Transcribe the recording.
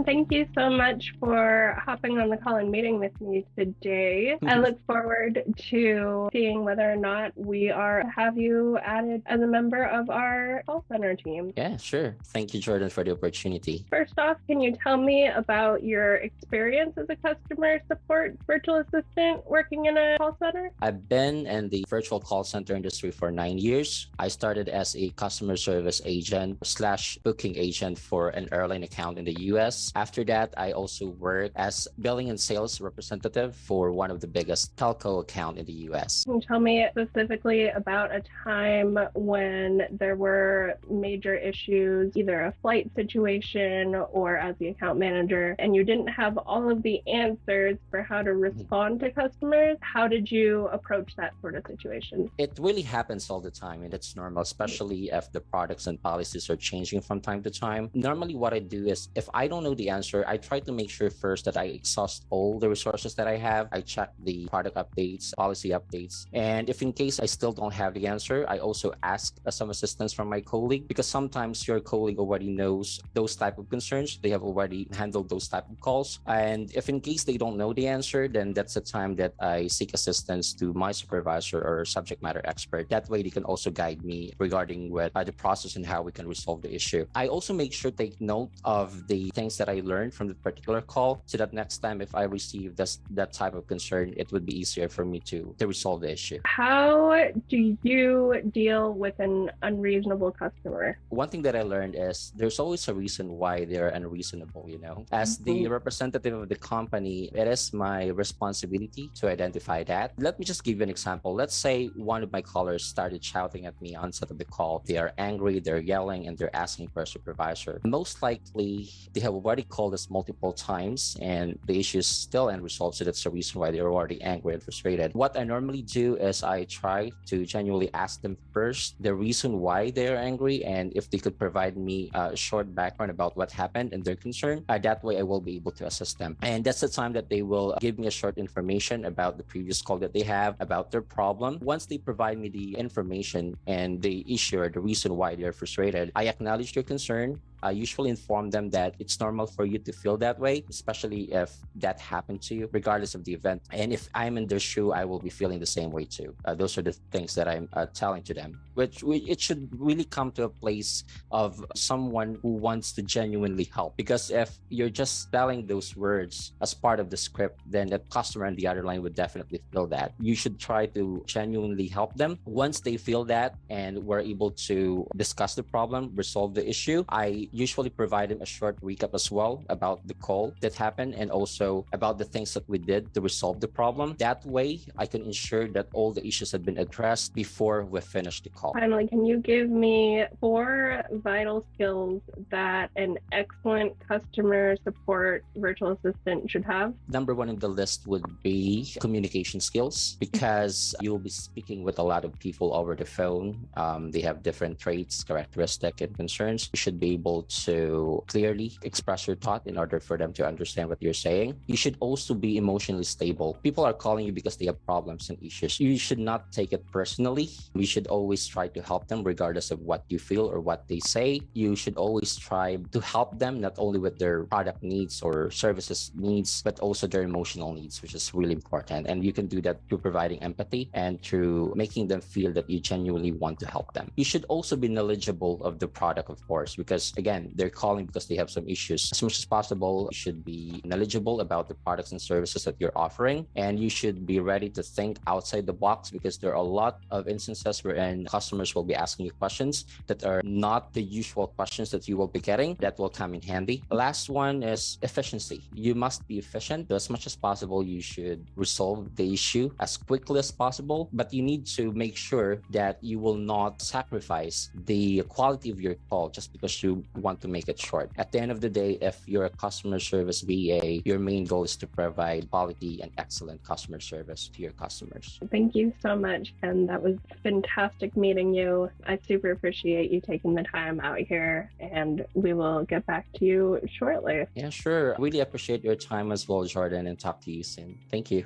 Jordan, thank you so much for hopping on the call and meeting with me today. I look forward to seeing whether or not we have you added as a member of our call center team. Yeah, sure. Thank you, Jordan, for the opportunity. First off, can you tell me about your experience as a customer support virtual assistant working in a call center? I've been in the virtual call center industry for 9 years. I started as a customer service agent / booking agent for an airline account in the US. After that, I also worked as billing and sales representative for one of the biggest telco account in the US. Can you tell me specifically about a time when there were major issues, either a flight situation or as the account manager, and you didn't have all of the answers for how to respond to customers? How did you approach that sort of situation? It really happens all the time, and it's normal, especially if the products and policies are changing from time to time. Normally, what I do is if I don't know the answer, I try to make sure first that I exhaust all the resources that I have. I check the product updates, policy updates, and if in case I still don't have the answer, I also ask some assistance from my colleague, because sometimes your colleague already knows those type of concerns. They have already handled those type of calls, and if in case they don't know the answer, then that's the time that I seek assistance to my supervisor or subject matter expert. That way, they can also guide me regarding what the process and how we can resolve the issue. I also make sure to take note of the things that I learned from the particular call, so that next time if I receive that type of concern, it would be easier for me to resolve the issue. How do you deal with an unreasonable customer? One thing that I learned is there's always a reason why they're unreasonable, As the representative of the company, it is my responsibility to identify that. Let me just give you an example. Let's say one of my callers started shouting at me on set of the call. They are angry, they're yelling, and they're asking for a supervisor. Most likely, they have already called us multiple times, and the issue is still unresolved, so that's the reason why they're already angry and frustrated. What I normally do is I try to genuinely ask them first the reason why they're angry, and if they could provide me a short background about what happened and their concern. That way, I will be able to assist them. And that's the time that they will give me a short information about the previous call that they have, about their problem. Once they provide me the information and the issue or the reason why they're frustrated, I acknowledge their concern. I usually inform them that it's normal for you to feel that way, especially if that happened to you, regardless of the event. And if I'm in their shoe, I will be feeling the same way too. Those are the things that I'm telling to them, which it should really come to a place of someone who wants to genuinely help. Because if you're just spelling those words as part of the script, then the customer on the other line would definitely feel that. You should try to genuinely help them. Once they feel that and we're able to discuss the problem, resolve the issue, I usually provide them a short recap as well about the call that happened and also about the things that we did to resolve the problem. That way, I can ensure that all the issues have been addressed before we finish the call. Finally, can you give me 4 vital skills that an excellent customer support virtual assistant should have? Number 1 in the list would be communication skills, because you'll be speaking with a lot of people over the phone. They have different traits, characteristics, and concerns. You should be able to clearly express your thought in order for them to understand what you're saying. You should also be emotionally stable. People are calling you because they have problems and issues. You should not take it personally. You should always try to help them regardless of what you feel or what they say. You should always try to help them not only with their product needs or services needs, but also their emotional needs, which is really important. And you can do that through providing empathy and through making them feel that you genuinely want to help them. You should also be knowledgeable of the product, of course, because again, they're calling because they have some issues. As much as possible, you should be knowledgeable about the products and services that you're offering, and you should be ready to think outside the box, because there are a lot of instances wherein customers will be asking you questions that are not the usual questions that you will be getting. That will come in handy. The last one is efficiency. You must be efficient. As much as possible, you should resolve the issue as quickly as possible, but you need to make sure that you will not sacrifice the quality of your call just because you want to make it short. At the end of the day, if you're a customer service VA, your main goal is to provide quality and excellent customer service to your customers. Thank you so much, and that was fantastic meeting you. I super appreciate you taking the time out here, and we will get back to you shortly. Yeah, sure. Really appreciate your time as well, Jordan, and talk to you soon. Thank you.